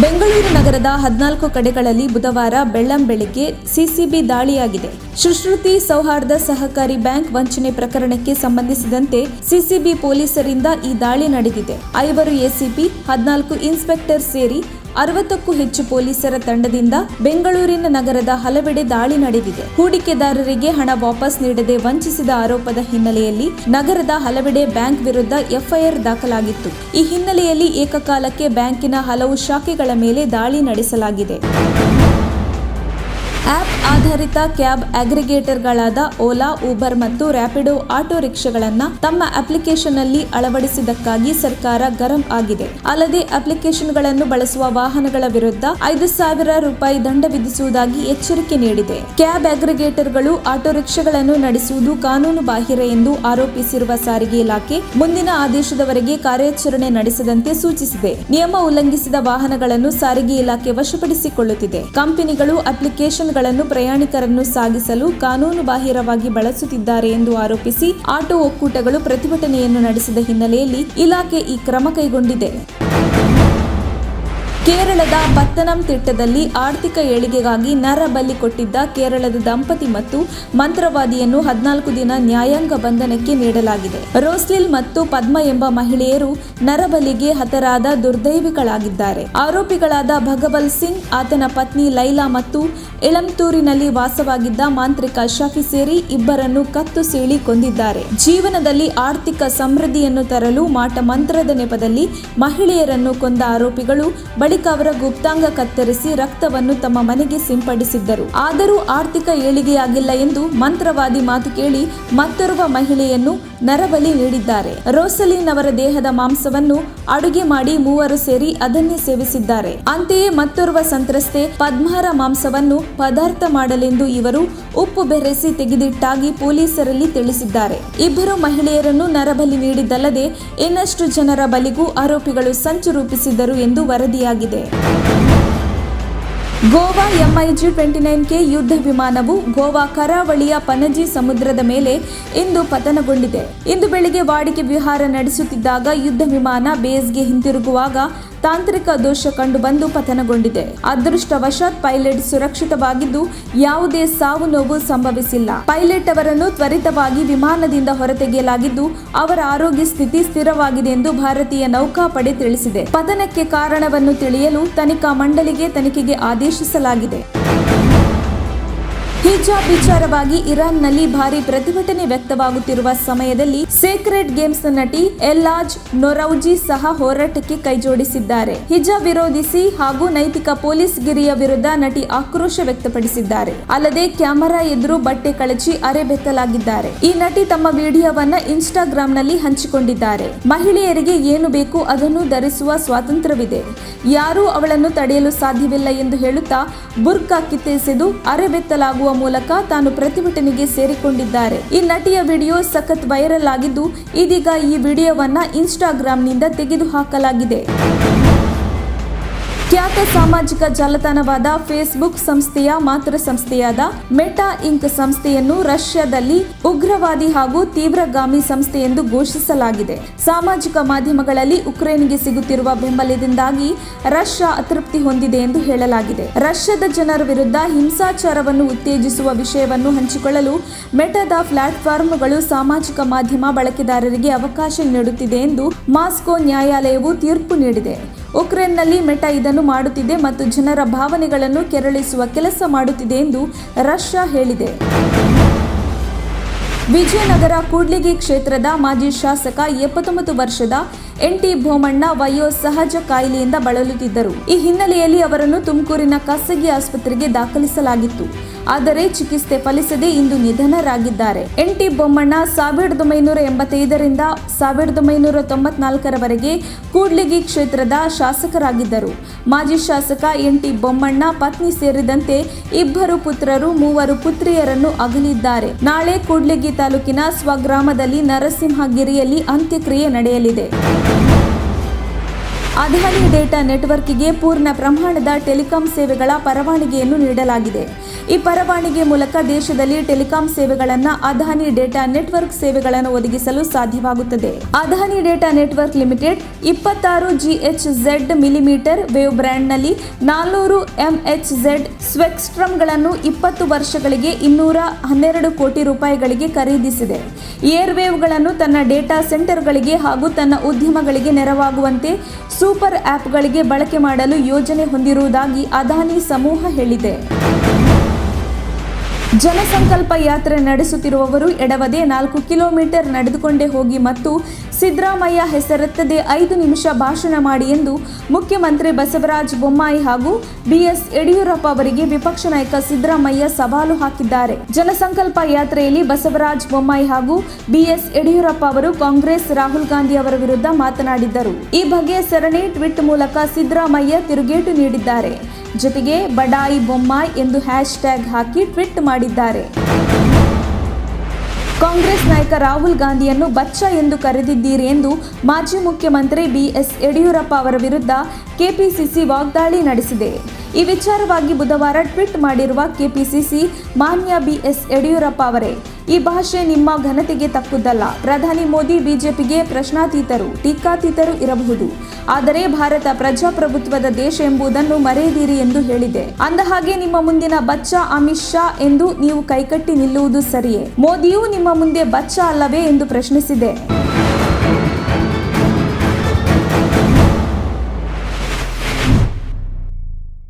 ಬೆಂಗಳೂರು ನಗರದ 14 ಕಡೆಗಳಲ್ಲಿ ಬುಧವಾರ ಬೆಳ್ಳಂಬೆಳಗ್ಗೆ ಸಿಸಿಬಿ ದಾಳಿಯಾಗಿದೆ. ಸುಶ್ರುತಿ ಸೌಹಾರ್ದ ಸಹಕಾರಿ ಬ್ಯಾಂಕ್ ವಂಚನೆ ಪ್ರಕರಣಕ್ಕೆ ಸಂಬಂಧಿಸಿದಂತೆ ಸಿಸಿಬಿ ಪೊಲೀಸರಿಂದ ಈ ದಾಳಿ ನಡೆದಿದೆ. 5 ಎಸಿಪಿ, 14 ಇನ್ಸ್ಪೆಕ್ಟರ್ ಸೇರಿ 60ಕ್ಕೂ ಹೆಚ್ಚು ಪೊಲೀಸರ ತಂಡದಿಂದ ಬೆಂಗಳೂರಿನ ನಗರದ ಹಲವೆಡೆ ದಾಳಿ ನಡೆದಿದೆ. ಹೂಡಿಕೆದಾರರಿಗೆ ಹಣ ವಾಪಸ್ ನೀಡದೆ ವಂಚಿಸಿದ ಆರೋಪದ ಹಿನ್ನೆಲೆಯಲ್ಲಿ ನಗರದ ಹಲವೆಡೆ ಬ್ಯಾಂಕ್ ವಿರುದ್ಧ ಎಫ್ಐಆರ್ ದಾಖಲಾಗಿತ್ತು. ಈ ಹಿನ್ನೆಲೆಯಲ್ಲಿ ಏಕಕಾಲಕ್ಕೆ ಬ್ಯಾಂಕಿನ ಹಲವು ಶಾಖೆಗಳ ಮೇಲೆ ದಾಳಿ ನಡೆಸಲಾಗಿದೆ. ಆಪ್ ಆಧಾರಿತ ಕ್ಯಾಬ್ ಅಗ್ರಿಗೇಟರ್ಗಳಾದ ಓಲಾ, ಊಬರ್ ಮತ್ತು ರ್ಯಾಪಿಡೋ ಆಟೋ ರಿಕ್ಷಾಗಳನ್ನು ತಮ್ಮ ಅಪ್ಲಿಕೇಶನ್ನಲ್ಲಿ ಅಳವಡಿಸಿದ್ದಕ್ಕಾಗಿ ಸರ್ಕಾರ ಗರಂ ಆಗಿದೆ. ಅಲ್ಲದೆ ಅಪ್ಲಿಕೇಶನ್ಗಳನ್ನು ಬಳಸುವ ವಾಹನಗಳ ವಿರುದ್ಧ 5,000 ರೂಪಾಯಿ ದಂಡ ವಿಧಿಸುವುದಾಗಿ ಎಚ್ಚರಿಕೆ ನೀಡಿದೆ. ಕ್ಯಾಬ್ ಅಗ್ರಿಗೇಟರ್ಗಳು ಆಟೋ ರಿಕ್ಷಾಗಳನ್ನು ನಡೆಸುವುದು ಕಾನೂನು ಬಾಹಿರ ಎಂದು ಆರೋಪಿಸಿರುವ ಸಾರಿಗೆ ಇಲಾಖೆ ಮುಂದಿನ ಆದೇಶದವರೆಗೆ ಕಾರ್ಯಾಚರಣೆ ನಡೆಸದಂತೆ ಸೂಚಿಸಿದೆ. ನಿಯಮ ಉಲ್ಲಂಘಿಸಿದ ವಾಹನಗಳನ್ನು ಸಾರಿಗೆ ಇಲಾಖೆ ವಶಪಡಿಸಿಕೊಳ್ಳುತ್ತಿದೆ. ಕಂಪನಿಗಳು ಅಪ್ಲಿಕೇಶನ್ ಪ್ರಯಾಣಿಕರನ್ನು ಸಾಗಿಸಲು ಕಾನೂನು ಬಾಹಿರವಾಗಿ ಬಳಸುತ್ತಿದ್ದಾರೆ ಎಂದು ಆರೋಪಿಸಿ ಆಟೋ ಒಕ್ಕೂಟಗಳು ಪ್ರತಿಭಟನೆಯನ್ನು ನಡೆಸಿದ ಹಿನ್ನೆಲೆಯಲ್ಲಿ ಇಲಾಖೆ ಈ ಕ್ರಮ ಕೈಗೊಂಡಿದೆ. ಕೇರಳದ ಪತ್ತನಂತಿಟ್ಟದಲ್ಲಿ ಆರ್ಥಿಕ ಏಳಿಗೆಗಾಗಿ ನರಬಲಿ ಕೊಟ್ಟಿದ್ದ ಕೇರಳದ ದಂಪತಿ ಮತ್ತು ಮಂತ್ರವಾದಿಯನ್ನು 14 ದಿನ ನ್ಯಾಯಾಂಗ ಬಂಧನಕ್ಕೆ ನೀಡಲಾಗಿದೆ. ರೋಸ್ಲಿಲ್ ಮತ್ತು ಪದ್ಮ ಎಂಬ ಮಹಿಳೆಯರು ನರಬಲಿಗೆ ಹತರಾದ ದುರ್ದೈವಿಗಳಾಗಿದ್ದಾರೆ. ಆರೋಪಿಗಳಾದ ಭಗಬಲ್ ಸಿಂಗ್, ಆತನ ಪತ್ನಿ ಲೈಲಾ ಮತ್ತು ಇಳಂತೂರಿನಲ್ಲಿ ವಾಸವಾಗಿದ್ದ ಮಾಂತ್ರಿಕ ಶಫಿ ಸೇರಿ ಇಬ್ಬರನ್ನು ಕತ್ತು ಸೀಳಿ ಕೊಂದಿದ್ದಾರೆ. ಜೀವನದಲ್ಲಿ ಆರ್ಥಿಕ ಸಮೃದ್ಧಿಯನ್ನು ತರಲು ಮಾಟ ಮಂತ್ರದ ನೆಪದಲ್ಲಿ ಮಹಿಳೆಯರನ್ನು ಕೊಂದ ಆರೋಪಿಗಳು ಬಳಿಕ ಅವರ ಗುಪ್ತಾಂಗ ಕತ್ತರಿಸಿ ರಕ್ತವನ್ನು ತಮ್ಮ ಮನೆಗೆ ಸಿಂಪಡಿಸಿದ್ದರು. ಆದರೂ ಆರ್ಥಿಕ ಏಳಿಗೆಯಾಗಿಲ್ಲ ಎಂದು ಮಂತ್ರವಾದಿ ಮಾತು ಕೇಳಿ ಮತ್ತೋರ್ವ ಮಹಿಳೆಯನ್ನು ನರಬಲಿ ನೀಡಿದ್ದಾರೆ. ರೋಸಲಿನ್ ಅವರ ದೇಹದ ಮಾಂಸವನ್ನು ಅಡುಗೆ ಮಾಡಿ ಮೂವರು ಸೇರಿ ಅದನ್ನೇ ಸೇವಿಸಿದ್ದಾರೆ. ಅಂತೆಯೇ ಮತ್ತೋರ್ವ ಸಂತ್ರಸ್ತೆ ಪದ್ಮಾರ ಮಾಂಸವನ್ನು ಪದಾರ್ಥ ಮಾಡಲೆಂದು ಇವರು ಉಪ್ಪು ಬೆರೆಸಿ ತೆಗೆದಿಟ್ಟಾಗಿ ಪೊಲೀಸರಲ್ಲಿ ತಿಳಿಸಿದ್ದಾರೆ. ಇಬ್ಬರು ಮಹಿಳೆಯರನ್ನು ನರಬಲಿ ನೀಡಿದ್ದಲ್ಲದೆ ಇನ್ನಷ್ಟು ಜನರ ಬಲಿಗೂ ಆರೋಪಿಗಳು ಸಂಚು ರೂಪಿಸಿದ್ದರು ಎಂದು ವರದಿಯಾಗಿದೆ. ಗೋವಾ MiG-29K ಯುದ್ಧ ವಿಮಾನವು ಗೋವಾ ಕರಾವಳಿಯ ಪಣಜಿ ಸಮುದ್ರದ ಮೇಲೆ ಇಂದು ಪತನಗೊಂಡಿದೆ. ಇಂದು ಬೆಳಿಗ್ಗೆ ವಾಡಿಕೆ ವಿಹಾರ ನಡೆಸುತ್ತಿದ್ದಾಗ ಯುದ್ಧ ವಿಮಾನ ಬೇಸ್ಗೆ ಹಿಂತಿರುಗುವಾಗ ತಾಂತ್ರಿಕ ದೋಷ ಕಂಡುಬಂದು ಪತನಗೊಂಡಿದೆ. ಅದೃಷ್ಟವಶಾತ್ ಪೈಲಟ್ ಸುರಕ್ಷಿತವಾಗಿದ್ದು ಯಾವುದೇ ಸಾವು ನೋವು ಸಂಭವಿಸಿಲ್ಲ. ಪೈಲಟ್ ಅವರನ್ನು ತ್ವರಿತವಾಗಿ ವಿಮಾನದಿಂದ ಹೊರತೆಗೆಯಲಾಗಿದ್ದು ಅವರ ಆರೋಗ್ಯ ಸ್ಥಿತಿ ಸ್ಥಿರವಾಗಿದೆ ಎಂದು ಭಾರತೀಯ ನೌಕಾಪಡೆ ತಿಳಿಸಿದೆ. ಪತನಕ್ಕೆ ಕಾರಣವನ್ನು ತಿಳಿಯಲು ತನಿಖಾ ಮಂಡಳಿಗೆ ತನಿಖೆಗೆ ಆದೇಶಿಸಲಾಗಿದೆ. ಹಿಜಾಬ್ ವಿಚಾರವಾಗಿ ಇರಾನ್ನಲ್ಲಿ ಭಾರಿ ಪ್ರತಿಭಟನೆ ವ್ಯಕ್ತವಾಗುತ್ತಿರುವ ಸಮಯದಲ್ಲಿ ಸೇಕ್ರೆಡ್ ಗೇಮ್ಸ್ ನಟಿ ಎಲ್ಲಾಜ್ ನೊರೌಜಿ ಸಹ ಹೋರಾಟಕ್ಕೆ ಕೈಜೋಡಿಸಿದ್ದಾರೆ. ಹಿಜಾಬ್ ವಿರೋಧಿಸಿ ಹಾಗೂ ನೈತಿಕ ಪೊಲೀಸ್ ಗಿರಿಯ ವಿರುದ್ಧ ನಟಿ ಆಕ್ರೋಶ ವ್ಯಕ್ತಪಡಿಸಿದ್ದಾರೆ. ಅಲ್ಲದೆ ಕ್ಯಾಮೆರಾ ಎದುರು ಬಟ್ಟೆ ಕಳಚಿ ಅರೆಬೆತ್ತಲಾಗಿದ್ದಾರೆ. ಈ ನಟಿ ತಮ್ಮ ವಿಡಿಯೋವನ್ನ ಇನ್ಸ್ಟಾಗ್ರಾಂನಲ್ಲಿ ಹಂಚಿಕೊಂಡಿದ್ದಾರೆ. ಮಹಿಳೆಯರಿಗೆ ಏನು ಬೇಕು ಅದನ್ನು ಧರಿಸುವ ಸ್ವಾತಂತ್ರ್ಯವಿದೆ, ಯಾರೂ ಅವಳನ್ನು ತಡೆಯಲು ಸಾಧ್ಯವಿಲ್ಲ ಎಂದು ಹೇಳುತ್ತಾ ಬುರ್ಕಾ ಕಿತ್ತೆಸೆದು ಅರೆಬೆತ್ತಲಾಗುವ ಮೂಲಕ ತಾನು ಪ್ರತಿಭಟನೆಗೆ ಸೇರಿಕೊಂಡಿದ್ದಾರೆ. ಈ ನಟಿಯ ವಿಡಿಯೋ ಸಖತ್ ವೈರಲ್ ಆಗಿದ್ದು ಇದೀಗ ಈ ವಿಡಿಯೋವನ್ನ ಇನ್ಸ್ಟಾಗ್ರಾಂನಿಂದ ತೆಗೆದುಹಾಕಲಾಗಿದೆ. ಖ್ಯಾತ ಸಾಮಾಜಿಕ ಜಾಲತಾಣವಾದ ಫೇಸ್ಬುಕ್ ಸಂಸ್ಥೆಯ ಮಾತೃ ಸಂಸ್ಥೆಯಾದ ಮೆಟಾ ಇಂಕ್ ಸಂಸ್ಥೆಯನ್ನು ರಷ್ಯಾದಲ್ಲಿ ಉಗ್ರವಾದಿ ಹಾಗೂ ತೀವ್ರಗಾಮಿ ಸಂಸ್ಥೆ ಎಂದು ಘೋಷಿಸಲಾಗಿದೆ. ಸಾಮಾಜಿಕ ಮಾಧ್ಯಮಗಳಲ್ಲಿ ಉಕ್ರೇನ್ಗೆ ಸಿಗುತ್ತಿರುವ ಬೆಂಬಲದಿಂದಾಗಿ ರಷ್ಯಾ ಅತೃಪ್ತಿ ಹೊಂದಿದೆ ಎಂದು ಹೇಳಲಾಗಿದೆ. ರಷ್ಯಾದ ಜನರ ವಿರುದ್ಧ ಹಿಂಸಾಚಾರವನ್ನು ಉತ್ತೇಜಿಸುವ ವಿಷಯವನ್ನು ಹಂಚಿಕೊಳ್ಳಲು ಮೆಟಾದ ಪ್ಲಾಟ್ಫಾರ್ಮ್ಗಳು ಸಾಮಾಜಿಕ ಮಾಧ್ಯಮ ಬಳಕೆದಾರರಿಗೆ ಅವಕಾಶ ನೀಡುತ್ತಿದೆ ಎಂದು ಮಾಸ್ಕೋ ನ್ಯಾಯಾಲಯವು ತೀರ್ಪು ನೀಡಿದೆ. ಉಕ್ರೇನ್ನಲ್ಲಿ ಮೆಟಾ ಇದನ್ನು ಮಾಡುತ್ತಿದೆ ಮತ್ತು ಜನರ ಭಾವನೆಗಳನ್ನು ಕೆರಳಿಸುವ ಕೆಲಸ ಮಾಡುತ್ತಿದೆ ಎಂದು ರಷ್ಯಾ ಹೇಳಿದೆ. ವಿಜಯನಗರ ಕೂಡ್ಲಿಗಿ ಕ್ಷೇತ್ರದ ಮಾಜಿ ಶಾಸಕ 79 ವರ್ಷದ NT ಭೋಮಣ್ಣ ವಯೋಸಹಜ ಕಾಯಿಲೆಯಿಂದ ಬಳಲುತ್ತಿದ್ದರು. ಈ ಹಿನ್ನೆಲೆಯಲ್ಲಿ ಅವರನ್ನು ತುಮಕೂರಿನ ಖಾಸಗಿ ಆಸ್ಪತ್ರೆಗೆ ದಾಖಲಿಸಲಾಗಿತ್ತು. ಆದರೆ ಚಿಕಿತ್ಸೆ ಫಲಿಸದೆ ಇಂದು ನಿಧನರಾಗಿದ್ದಾರೆ. NT ಬೊಮ್ಮಣ್ಣ 1985ರಿಂದ 1994ರವರೆಗೆ ಕೂಡ್ಲಿಗಿ ಕ್ಷೇತ್ರದ ಶಾಸಕರಾಗಿದ್ದರು. ಮಾಜಿ ಶಾಸಕ NT ಬೊಮ್ಮಣ್ಣ ಪತ್ನಿ ಸೇರಿದಂತೆ 2 ಪುತ್ರರು 3 ಪುತ್ರಿಯರನ್ನು ಅಗಲಿದ್ದಾರೆ. ನಾಳೆ ಕೂಡ್ಲಿಗಿ ತಾಲೂಕಿನ ಸ್ವಗ್ರಾಮದಲ್ಲಿ ನರಸಿಂಹಗಿರಿಯಲ್ಲಿ ಅಂತ್ಯಕ್ರಿಯೆ ನಡೆಯಲಿದೆ. ಅದಾನಿ ಡೇಟಾ ನೆಟ್ವರ್ಕ್ಗೆ ಪೂರ್ಣ ಪ್ರಮಾಣದ ಟೆಲಿಕಾಂ ಸೇವೆಗಳ ಪರವಾನಗಿಯನ್ನು ನೀಡಲಾಗಿದೆ. ಈ ಪರವಾನಗಿ ಮೂಲಕ ದೇಶದಲ್ಲಿ ಟೆಲಿಕಾಂ ಸೇವೆಗಳನ್ನು ಅದಾನಿ ಡೇಟಾ ನೆಟ್ವರ್ಕ್ ಸೇವೆಗಳನ್ನು ಒದಗಿಸಲು ಸಾಧ್ಯವಾಗುತ್ತದೆ. Adani data network limited 26 GHz millimetre wave ಬ್ಯಾಂಡ್ನಲ್ಲಿ 400 MHz ಸ್ಪೆಕ್ಟ್ರಮ್ಗಳನ್ನು 20 ವರ್ಷಗಳಿಗೆ 212 ಕೋಟಿ ರೂಪಾಯಿಗಳಿಗೆ ಖರೀದಿಸಿದೆ. ಏರ್ ವೇವ್ಗಳನ್ನು ತನ್ನ ಡೇಟಾ ಸೆಂಟರ್ಗಳಿಗೆ ಹಾಗೂ ತನ್ನ ಉದ್ಯಮಗಳಿಗೆ ನೆರವಾಗುವಂತೆ ಸೂಪರ್ ಆ್ಯಪ್ಗಳಿಗೆ ಬಳಕೆ ಮಾಡಲು ಯೋಜನೆ ಹೊಂದಿರುವುದಾಗಿ ಅದಾನಿ ಸಮೂಹ ಹೇಳಿದೆ. ಜನಸಂಕಲ್ಪ ಯಾತ್ರೆ ನಡೆಸುತ್ತಿರುವವರು ಎಡವದೆ 4 ಕಿಲೋಮೀಟರ್ ನಡೆದುಕೊಂಡೇ ಹೋಗಿ ಮತ್ತು ಸಿದ್ದರಾಮಯ್ಯ ಹೆಸರೆತ್ತದೆ 5 ನಿಮಿಷ ಭಾಷಣ ಮಾಡಿ ಎಂದು ಮುಖ್ಯಮಂತ್ರಿ ಬಸವರಾಜ ಬೊಮ್ಮಾಯಿ ಹಾಗೂ BS ಯಡಿಯೂರಪ್ಪ ಅವರಿಗೆ ವಿಪಕ್ಷ ನಾಯಕ ಸಿದ್ದರಾಮಯ್ಯ ಸವಾಲು ಹಾಕಿದ್ದಾರೆ. ಜನಸಂಕಲ್ಪ ಯಾತ್ರೆಯಲ್ಲಿ ಬಸವರಾಜ ಬೊಮ್ಮಾಯಿ ಹಾಗೂ BS ಯಡಿಯೂರಪ್ಪ ಅವರು ಕಾಂಗ್ರೆಸ್ ರಾಹುಲ್ ಗಾಂಧಿ ಅವರ ವಿರುದ್ಧ ಮಾತನಾಡಿದ್ದರು. ಈ ಬಗ್ಗೆ ಸರಣಿ ಟ್ವೀಟ್ ಮೂಲಕ ಸಿದ್ದರಾಮಯ್ಯ ತಿರುಗೇಟು ನೀಡಿದ್ದಾರೆ. ಜೊತೆಗೆ ಬಡಾಯಿ ಬೊಮ್ಮಾಯಿ ಎಂದು ಹ್ಯಾಶ್ಟ್ಯಾಗ್ ಹಾಕಿ ಟ್ವೀಟ್ ಮಾಡಿದ್ದಾರೆ. ಕಾಂಗ್ರೆಸ್ ನಾಯಕ ರಾಹುಲ್ ಗಾಂಧಿಯನ್ನು ಬಚ್ಚ ಎಂದು ಕರೆದಿದ್ದೀರಿ ಎಂದು ಮಾಜಿ ಮುಖ್ಯಮಂತ್ರಿ BS ಯಡಿಯೂರಪ್ಪ ಅವರ ವಿರುದ್ಧ ಕೆಪಿಸಿಸಿ ವಾಗ್ದಾಳಿ ನಡೆಸಿದೆ. ಈ ವಿಚಾರವಾಗಿ ಬುಧವಾರ ಟ್ವೀಟ್ ಮಾಡಿರುವ ಕೆಪಿಸಿಸಿ, ಮಾನ್ಯ BS ಯಡಿಯೂರಪ್ಪ ಅವರೇ, ಈ ಭಾಷೆ ನಿಮ್ಮ ಘನತೆಗೆ ತಕ್ಕುದಲ್ಲ. ಪ್ರಧಾನಿ ಮೋದಿ ಬಿಜೆಪಿಗೆ ಪ್ರಶ್ನಾತೀತರು, ಟೀಕಾತೀತರು ಇರಬಹುದು, ಆದರೆ ಭಾರತ ಪ್ರಜಾಪ್ರಭುತ್ವದ ದೇಶ ಎಂಬುದನ್ನು ಮರೆಯದಿರಿ ಎಂದು ಹೇಳಿದೆ. ಅಂದಹಾಗೆ ನಿಮ್ಮ ಮುಂದಿನ ಬಚ್ಚ ಅಮಿತ್ ಶಾ ಎಂದು ನೀವು ಕೈಕಟ್ಟಿ ನಿಲ್ಲುವುದು ಸರಿಯೇ? ಮೋದಿಯೂ ನಿಮ್ಮ ಮುಂದೆ ಬಚ್ಚ ಅಲ್ಲವೇ ಎಂದು ಪ್ರಶ್ನಿಸಿದೆ.